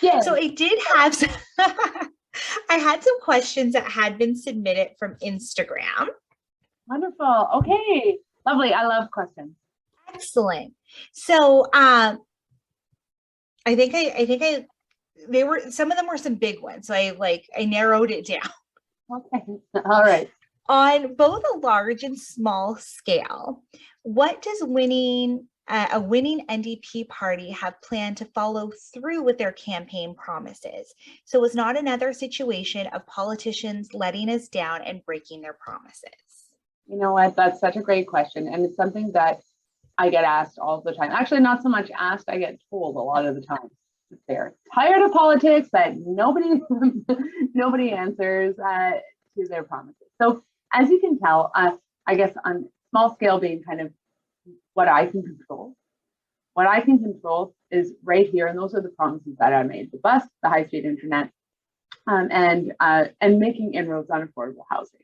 Yeah. So I did have some, I had some questions that had been submitted from Instagram. Wonderful. Okay. Lovely. I love questions. Excellent. So they were, some of them were some big ones. So I narrowed it down. Okay. All right. On both a large and small scale, what does a winning NDP party have planned to follow through with their campaign promises? So it's not another situation of politicians letting us down and breaking their promises. You know what? That's such a great question. And it's something that I get asked all the time. Actually, not so much asked, I get told a lot of the time. They're tired of politics that nobody nobody answers to their promises. So as you can tell, I guess on small scale being kind of what I can control. What I can control is right here, and those are the promises that I made: the bus, the high-speed internet, and making inroads on affordable housing.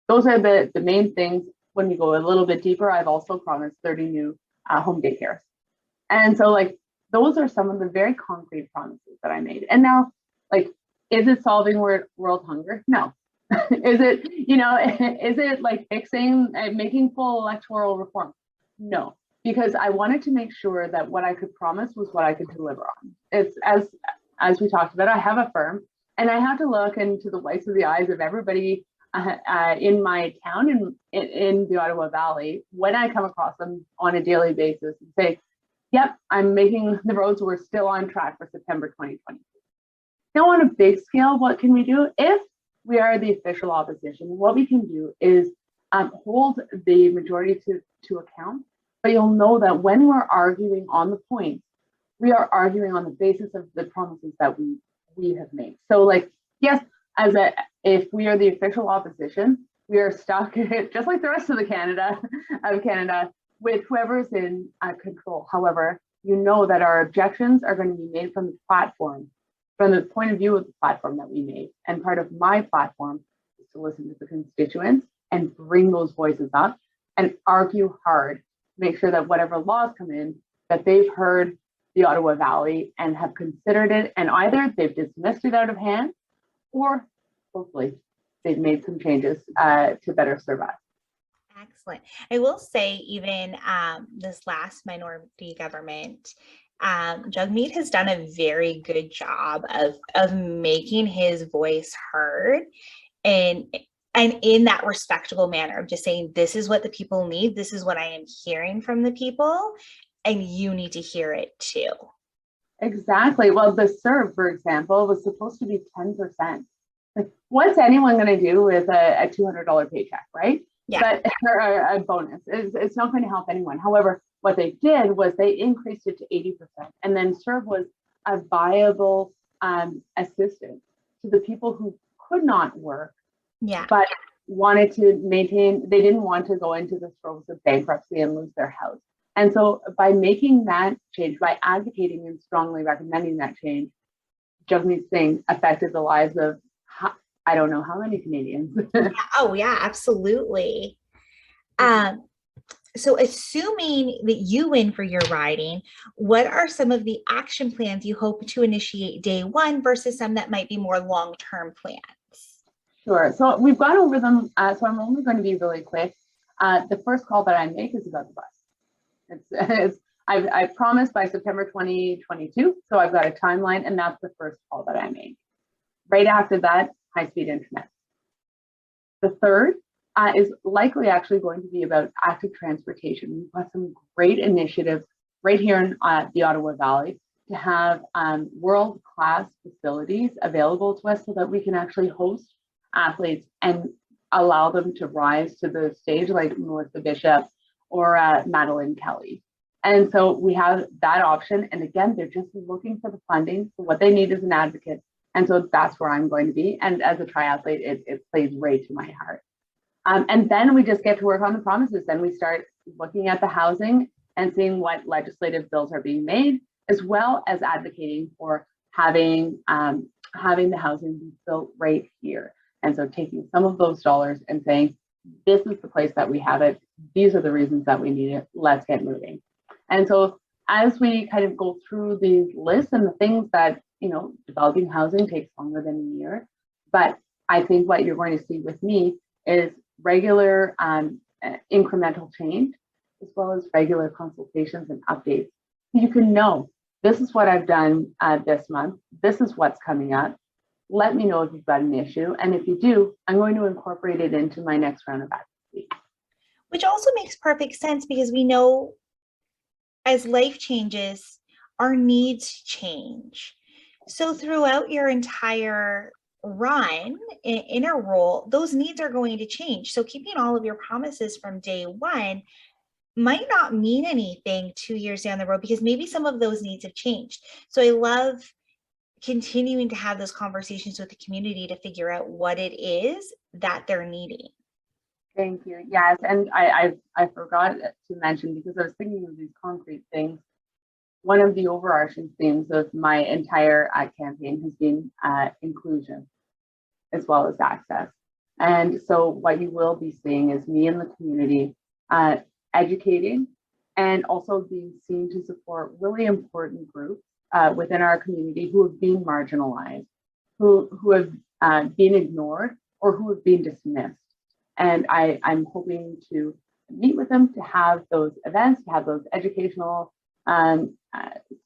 Those are the main things. When we go a little bit deeper, I've also promised 30 new home daycares. And so like those are some of the very concrete promises that I made. And now, like, is it solving world hunger? No. Is it, is it like fixing, making full electoral reform? No, because I wanted to make sure that what I could promise was what I could deliver on. It's as we talked about, I have a firm and I have to look into the whites of the eyes of everybody in my town and in the Ottawa Valley when I come across them on a daily basis and say, yep, I'm making the roads, we're still on track for September 2020. Now on a big scale, what can we do? If we are the official opposition, what we can do is hold the majority to account, but you'll know that when we're arguing on the points, we are arguing on the basis of the promises that we have made. So like, yes, if we are the official opposition, we are stuck, just like the rest of Canada, with whoever's in control. However, you know that our objections are going to be made from the platform, from the point of view of the platform that we made. And part of my platform is to listen to the constituents and bring those voices up and argue hard, make sure that whatever laws come in, that they've heard the Ottawa Valley and have considered it, and either they've dismissed it out of hand, or hopefully they've made some changes to better serve us. Excellent. I will say, even this last minority government, Jug Meat has done a very good job of making his voice heard, and in that respectable manner of just saying, this is what the people need, this is what I am hearing from the people, and you need to hear it too. Exactly. Well, the serve, for example, was supposed to be 10%. Like, what's anyone going to do with a $200 paycheck, right? Yeah. But or a bonus. It's not going to help anyone. However, what they did was they increased it to 80%, and then serve was a viable assistance to the people who could not work, but wanted to maintain. They didn't want to go into the throes of bankruptcy and lose their house. And so by making that change, by advocating and strongly recommending that change, Jug Meat's thing affected the lives of, I don't know how many Canadians. Oh yeah, absolutely. So assuming that you win for your riding, what are some of the action plans you hope to initiate day one versus some that might be more long-term plans? Sure. So we've gone over them. So I'm only going to be really quick. The first call that I make is about the bus. I've promised by September 2022. So I've got a timeline, and that's the first call that I make. Right after that, high-speed internet. The third is likely actually going to be about active transportation. We've got some great initiatives right here in the Ottawa Valley to have world-class facilities available to us so that we can actually host athletes and allow them to rise to the stage like Melissa Bishop or Madeline Kelly. And so we have that option. And again, they're just looking for the funding. So what they need is an advocate. And so that's where I'm going to be. And as a triathlete, it plays right to my heart. And then we just get to work on the promises. Then we start looking at the housing and seeing what legislative bills are being made, as well as advocating for having the housing be built right here. And so taking some of those dollars and saying, this is the place that we have it. These are the reasons that we need it. Let's get moving. And so as we kind of go through these lists and the things that developing housing takes longer than a year. But I think what you're going to see with me is regular incremental change, as well as regular consultations and updates. You can know, this is what I've done this month. This is what's coming up. Let me know if you've got an issue. And if you do, I'm going to incorporate it into my next round of advocacy. Which also makes perfect sense, because we know as life changes, our needs change. So throughout your entire run in a role, those needs are going to change. So keeping all of your promises from day one might not mean anything 2 years down the road, because maybe some of those needs have changed. So I love continuing to have those conversations with the community to figure out what it is that they're needing. Thank you. Yes, and I forgot to mention, because I was thinking of these concrete things. One of the overarching themes of my entire campaign has been inclusion, as well as access. And so what you will be seeing is me in the community educating, and also being seen to support really important groups within our community who have been marginalized, who have been ignored, or who have been dismissed. And I'm hoping to meet with them, to have those events, to have those educational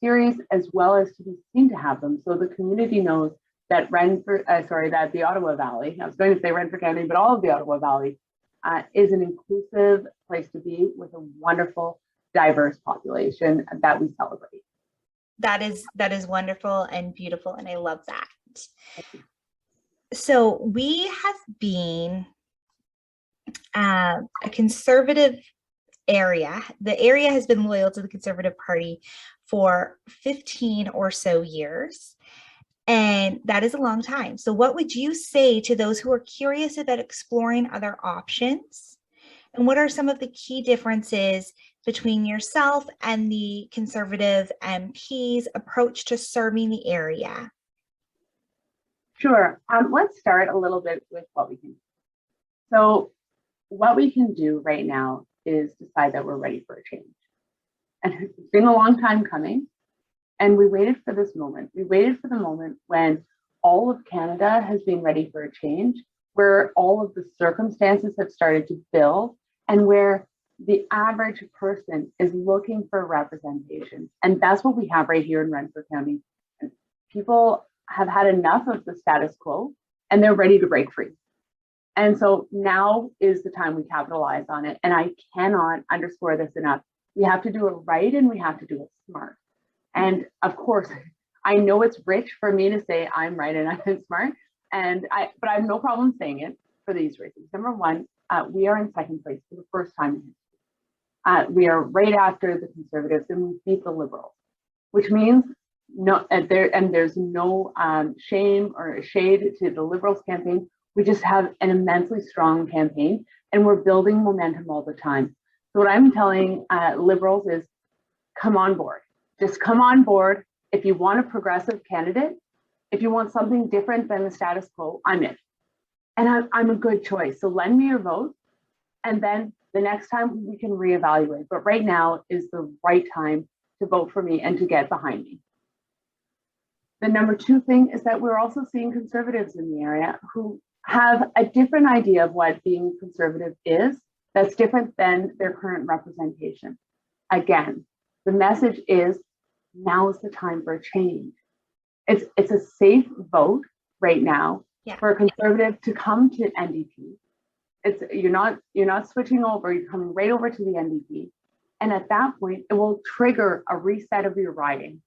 series, as well as to be seen to have them, so the community knows that that the Ottawa Valley, I was going to say Renfrew County, but all of the Ottawa Valley is an inclusive place to be, with a wonderful, diverse population that we celebrate. That is wonderful and beautiful, and I love that. So we have been a conservative area. The area has been loyal to the Conservative Party for 15 or so years, and that is a long time. So what would you say to those who are curious about exploring other options? And what are some of the key differences between yourself and the Conservative MP's approach to serving the area? Sure. Let's start a little bit with what we can do. So what we can do right now is decide that we're ready for a change. And it's been a long time coming, and we waited for this moment. We waited for the moment when all of Canada has been ready for a change, where all of the circumstances have started to build, and where the average person is looking for representation. And that's what we have right here in Renfrew County. People have had enough of the status quo, and they're ready to break free. And so now is the time we capitalize on it. And I cannot underscore this enough. We have to do it right, and we have to do it smart. And of course, I know it's rich for me to say I'm right and I'm smart, but I have no problem saying it for these reasons. Number one, we are in second place for the first time in history. We are right after the Conservatives, and we beat the Liberals, which means there's no shame or shade to the Liberals campaign. We just have an immensely strong campaign, and we're building momentum all the time. So what I'm telling Liberals is, come on board. Just come on board. If you want a progressive candidate, if you want something different than the status quo, I'm in. And I'm a good choice. So lend me your vote, and then the next time we can reevaluate. But right now is the right time to vote for me and to get behind me. The number two thing is that we're also seeing Conservatives in the area who have a different idea of what being Conservative is, that's different than their current representation. Again, the message is, now is the time for a change. It's a safe vote right now for a Conservative to come to NDP. You're not switching over, you're coming right over to the NDP. And at that point, it will trigger a reset of your riding.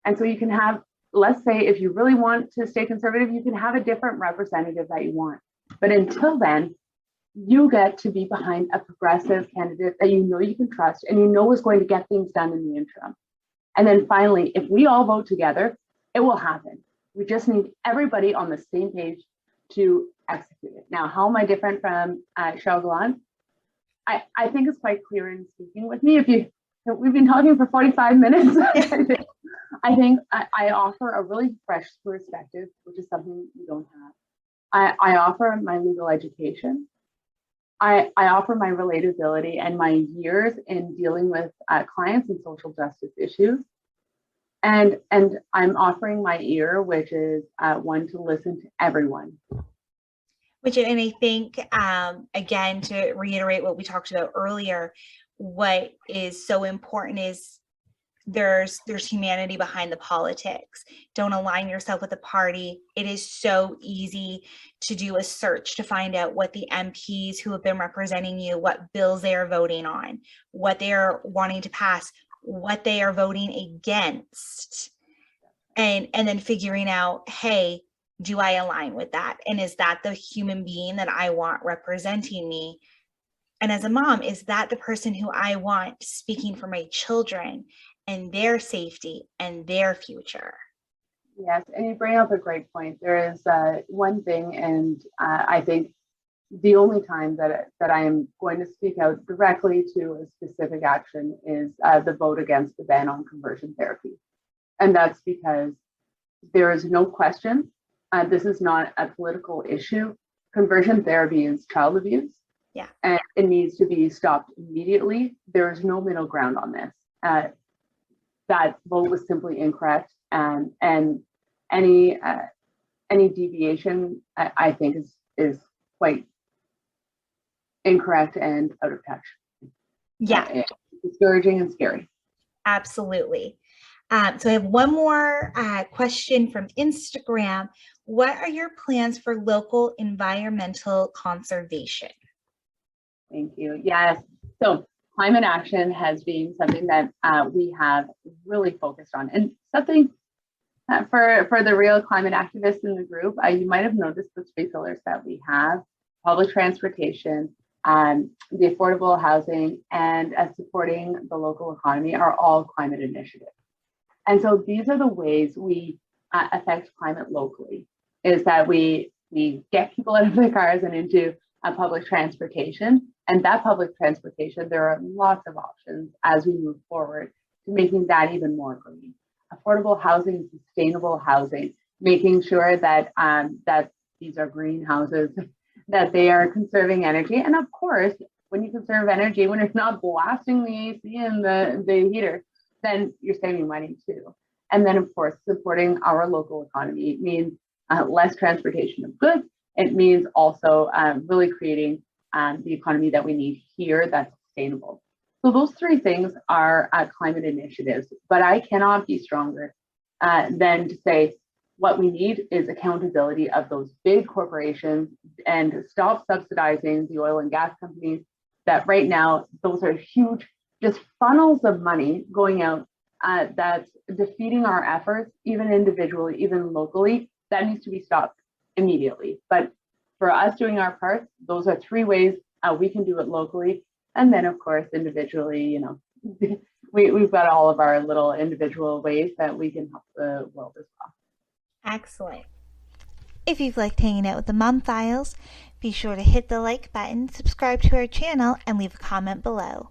And so you can have, let's say, if you really want to stay Conservative, you can have a different representative that you want. But until then, you get to be behind a progressive candidate that you know you can trust and you know is going to get things done in the interim. And then finally, if we all vote together, it will happen. We just need everybody on the same page to execute it. Now, how am I different from Cheryl Gallant? I think it's quite clear in speaking with me. We've been talking for 45 minutes. I think I offer a really fresh perspective, which is something you don't have. I offer my legal education. I offer my relatability and my years in dealing with clients and social justice issues. And I'm offering my ear, which is one to listen to everyone. And I think, again, to reiterate what we talked about earlier, what is so important is there's humanity behind the politics. Don't align yourself with a party. It is so easy to do a search to find out what the MPs who have been representing you, what bills they are voting on, what they are wanting to pass, what they are voting against, and then figuring out, hey, do I align with that? And is that the human being that I want representing me? And as a mom, is that the person who I want speaking for my children and their safety and their future? Yes, and you bring up a great point. There is one thing, and I think the only time that I am going to speak out directly to a specific action is the vote against the ban on conversion therapy. And that's because there is no question, this is not a political issue. Conversion therapy is child abuse. Yeah. And it needs to be stopped immediately. There is no middle ground on this. That vote was simply incorrect, and any deviation, I think, is quite incorrect and out of touch. Yeah, it's discouraging and scary. Absolutely. So I have one more question from Instagram. What are your plans for local environmental conservation? Thank you. Yes. So climate action has been something that we have really focused on, and something for the real climate activists in the group, you might have noticed the three pillars that we have: public transportation, the affordable housing, and supporting the local economy are all climate initiatives. And so these are the ways we affect climate locally, is that we get people out of their cars and into public transportation. And that public transportation, there are lots of options as we move forward to making that even more green. Affordable housing, sustainable housing, making sure that that these are green houses, that they are conserving energy. And of course, when you conserve energy, when it's not blasting the AC and the heater, then you're saving money too. And then, of course, supporting our local economy means less transportation of goods. It means also really creating the economy that we need here that's sustainable. So those three things are climate initiatives, but I cannot be stronger than to say what we need is accountability of those big corporations and stop subsidizing the oil and gas companies that right now, those are huge, just funnels of money going out that's defeating our efforts, even individually, even locally. That needs to be stopped immediately. But for us doing our part, those are three ways we can do it locally. And then, of course, individually, you know, we've got all of our little individual ways that we can help the world as well. Excellent. If you've liked hanging out with the Mom Files, be sure to hit the like button, subscribe to our channel, and leave a comment below.